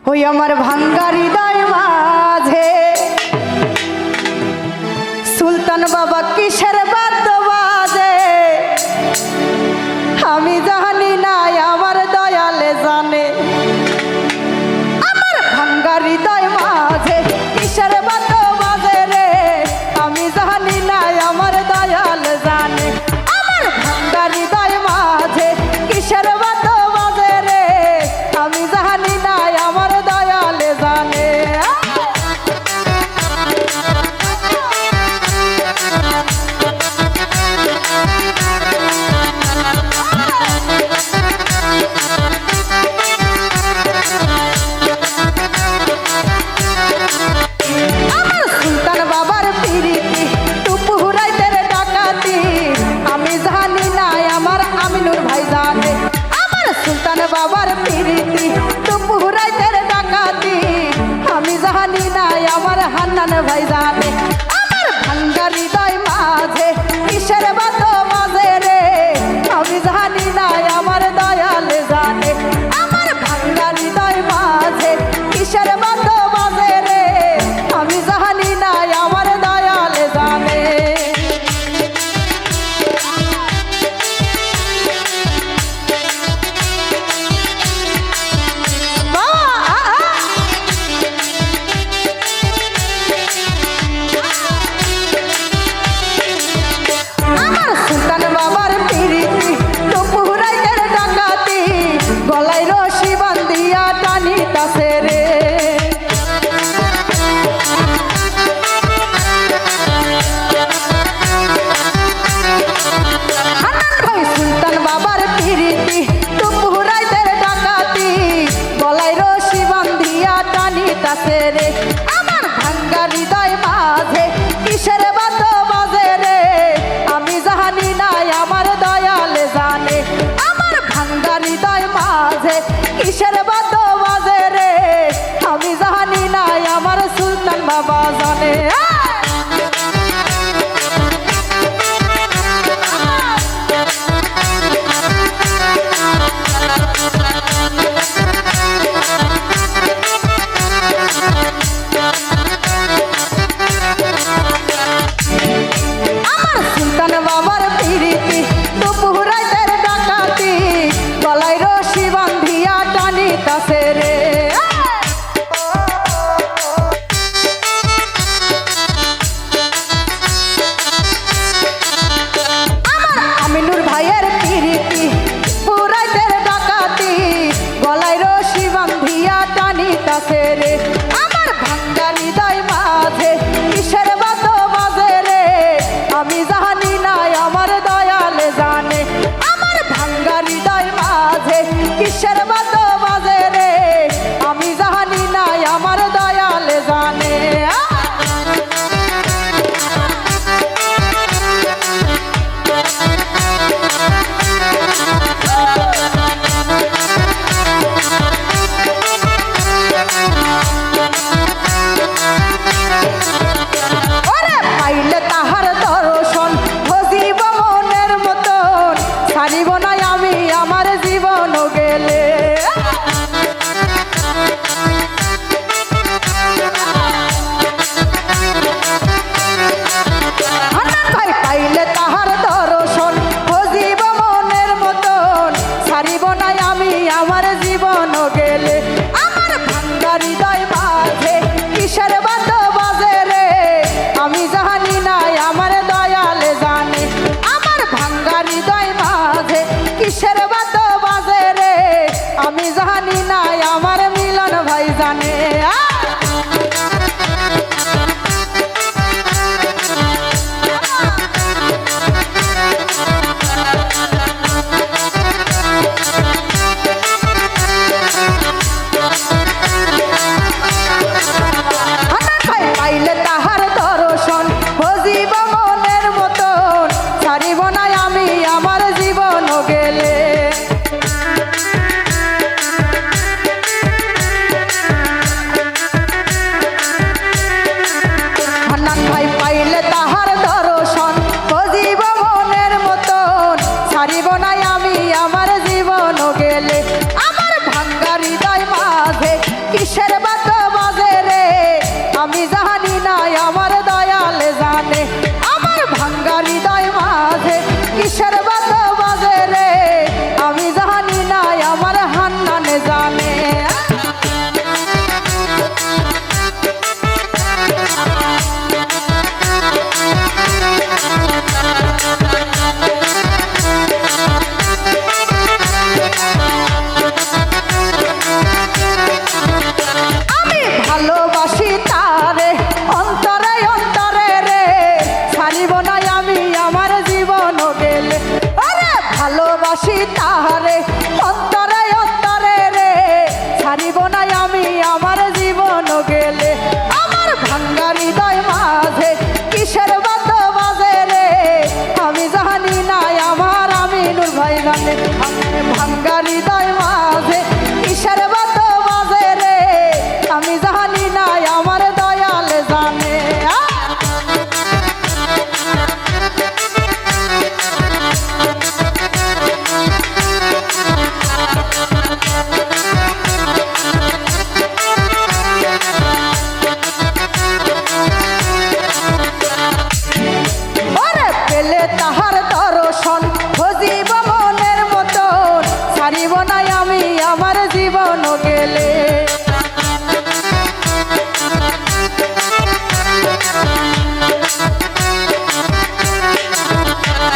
ওই আমার ভাঙ্গা হৃদয় মাঝে সুলতান বাবা কিসের বাদ্য বাজে আমি জানি না আমার দয়ালে জানে। আমার ভাঙ্গা হৃদয় মাঝে কিসের বাদ্য বাজে রে আমি জানি না আমার দয়াল জানে। আমার ভাঙ্গা হৃদয় মাঝে কিসের বাদ্য বাজে রে আমি জানি না আমার দয়ালে জানে। বাবার প্রীতি দুপুরাইতের ডাকাতি আমি জানি না আমার হান্নান ভাই জানে। আমার ভাঙ্গা হৃদয় মাঝে কিসের বাদ্য বাজে রে আমি জানি না আমার দয়াল জানে। আমার ভাঙ্গা হৃদয় মাঝে কিসের বাদ্য বাজে রে আমি জানি না আমার দয়াল জানে।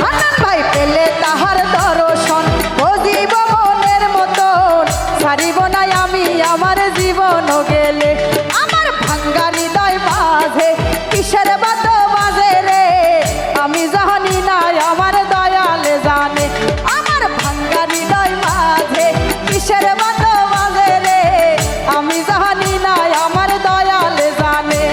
হান্নান ভাই পেলে তাহার দর্শন বুঝিব মনের মতন, ছাড়িব না আমি আমার জীবন গেলে। আমার ভাঙ্গা হৃদয় মাঝে কিসের বাত বাজে রে, আমি জানি না আমার দয়াল জানে। আমার ভাঙ্গা হৃদয় মাঝে কিসের বাত বাজে রে, আমি জানি না আমার দয়াল জানে।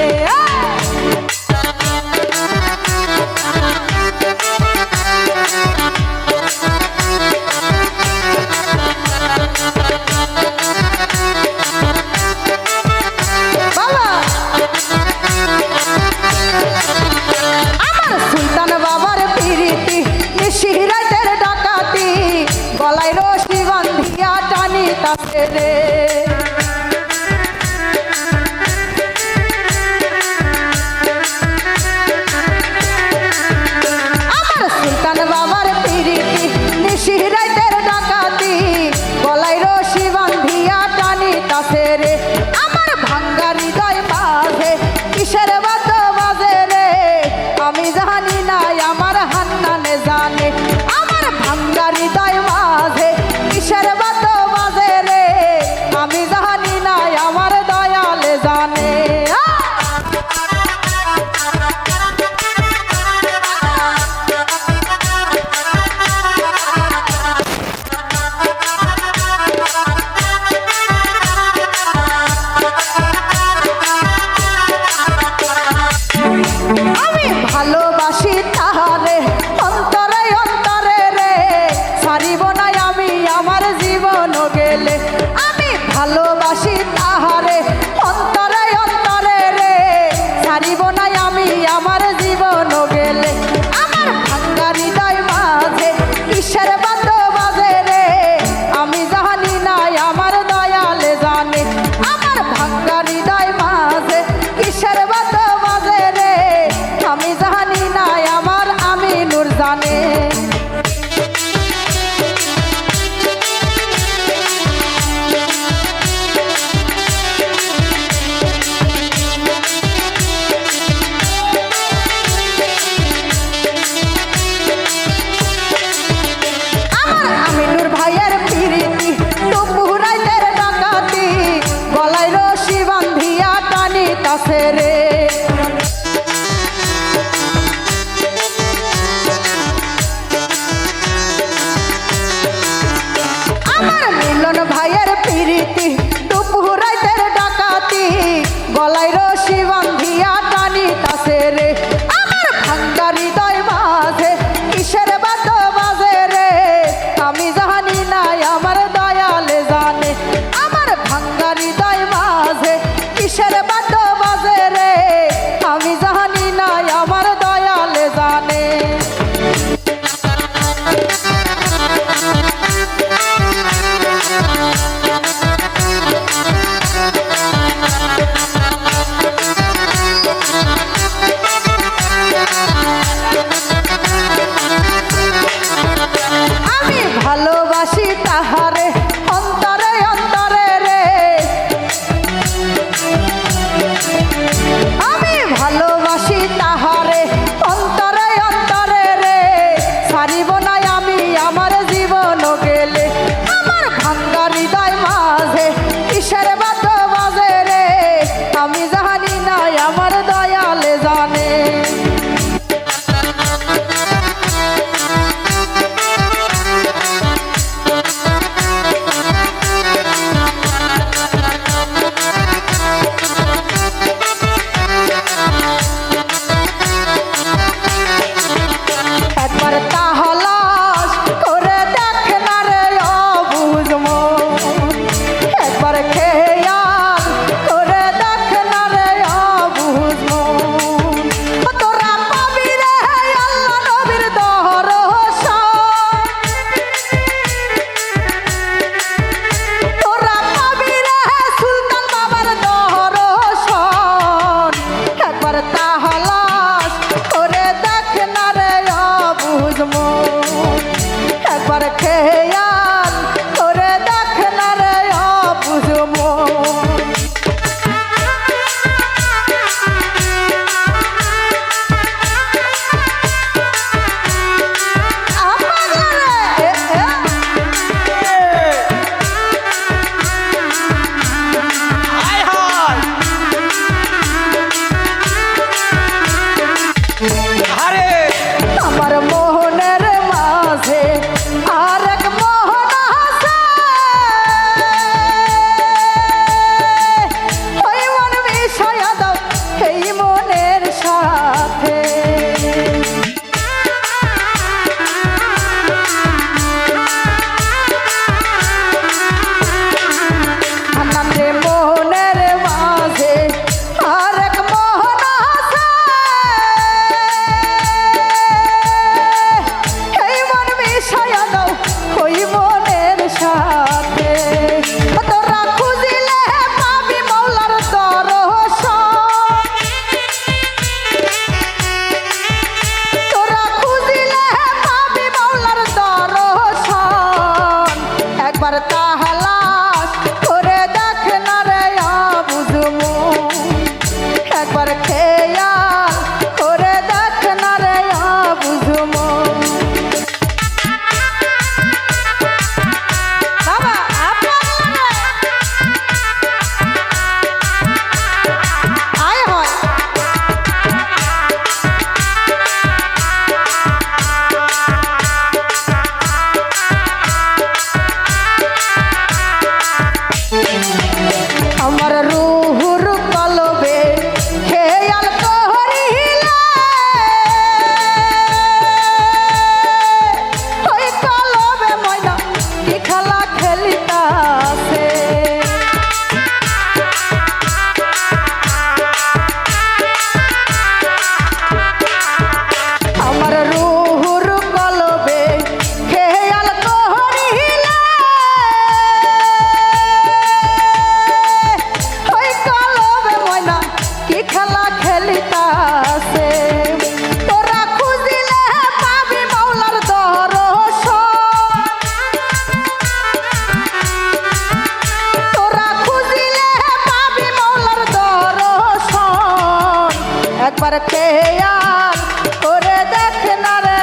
একবার খেয়াল করে দেখ না রে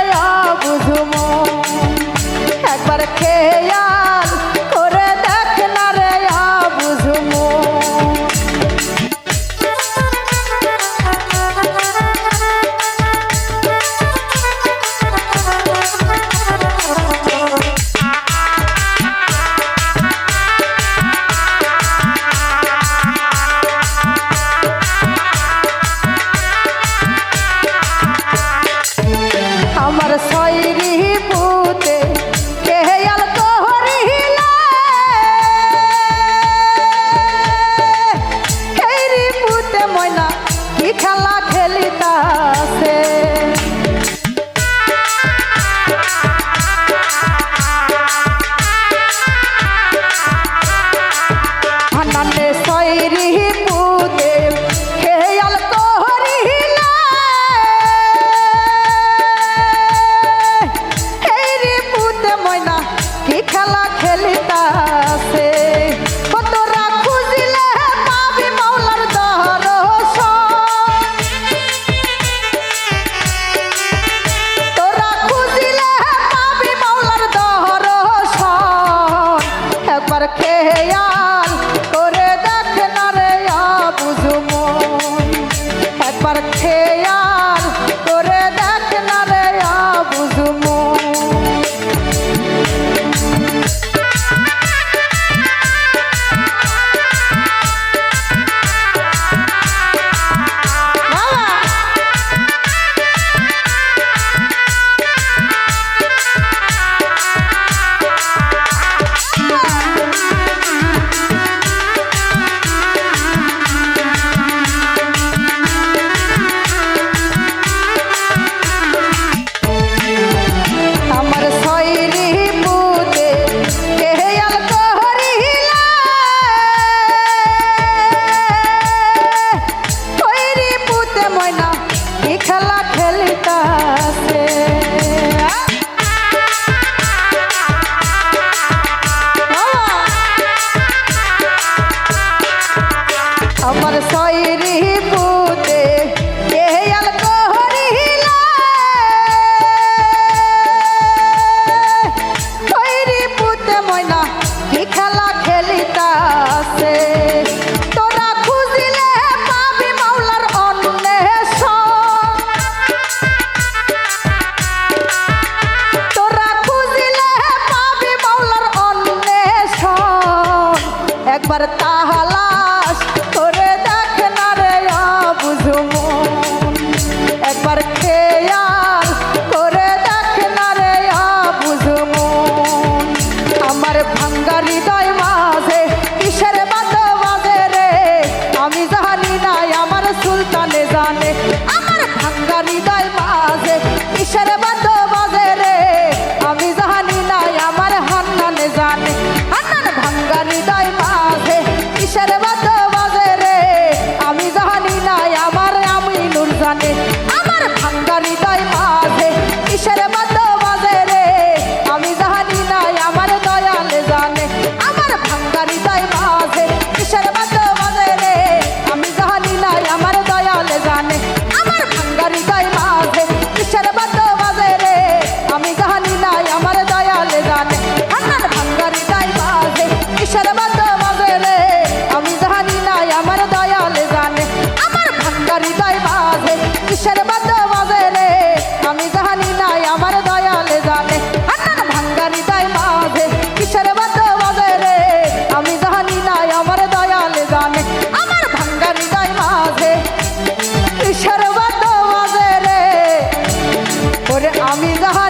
বুঝমো, একবার খেয়াল করে দেখ না রে বুঝমো। আমার সয়রি পুতে খেয়াল করিলে খেরি পুতে ময়না কি খেলা খেলিতাছে, হান্নানে সয়রি পুতে খেয়াল করিলে ময়না কি খেলা খেলিতাছে। তোরা খুঁজিলে পাবি মাওলার দরশন, তোরা খুঁজিলে পাবি মাওলার দরশন। একবার খেয়াল করে দেখ না রে আমার সয়রি পুতে কেয়াল করিলা সয়রি পুতে ময়না কি খেলা খেলিতাছে তোরা খুঁজিলে পাবি মাওলার অন্বেষণ তোরা খুঁজিলে পাবি মাওলার অন্বেষণ একবার তাহালাস করে দেখ না রে বুঝমন একবার খেয়াল করে দেখ না রে বুঝমন আমার ভাঙ্গা হৃদয় মাঝে কিসের বাত বাজে রে আমি জানি না আমার সুলতানে জানে আমার ভাঙ্গা হৃদয় মাঝে কিসের বাত বাজে রে আমি জানি না আমার হান্নানে জানে হান্নান ভাঙ্গা হৃদয় মাঝে কিসের বাত বাজে রে আমি জানি না আমার আমিনুর জানে আমার ভাঙ্গা হৃদয় মাঝে কিসের বাত বাজে রে আমি জানি না আমার দয়ালে জানে আমার ভাঙ্গা হৃদয় মাঝে কিসের বাত বাজে রে আমি জানি না আমার দয়ালে জানে আমার ভাঙ্গা হৃদয় মাঝে কিসের বাত বাজে রে আমি জানি না আমার দয়ালে জানে আমার ভাঙ্গা হৃদয় মাঝে কিসের বাত বাজে রে আমি জানি না আমার দয়ালে জানে আমার ভাঙ্গা হৃদয় মাঝে কিসের বাত বাজে রে আমি জানি না আমার দয়ালে জানে আমার ভাঙ্গা হৃদয় মাঝে কিসের বাত বাজে রে আমি জানি না আমার দয়ালে জানে আমার ভাঙ্গা হৃদয় মাঝে কিসের বাত বাজে রে ওরে আমি জানি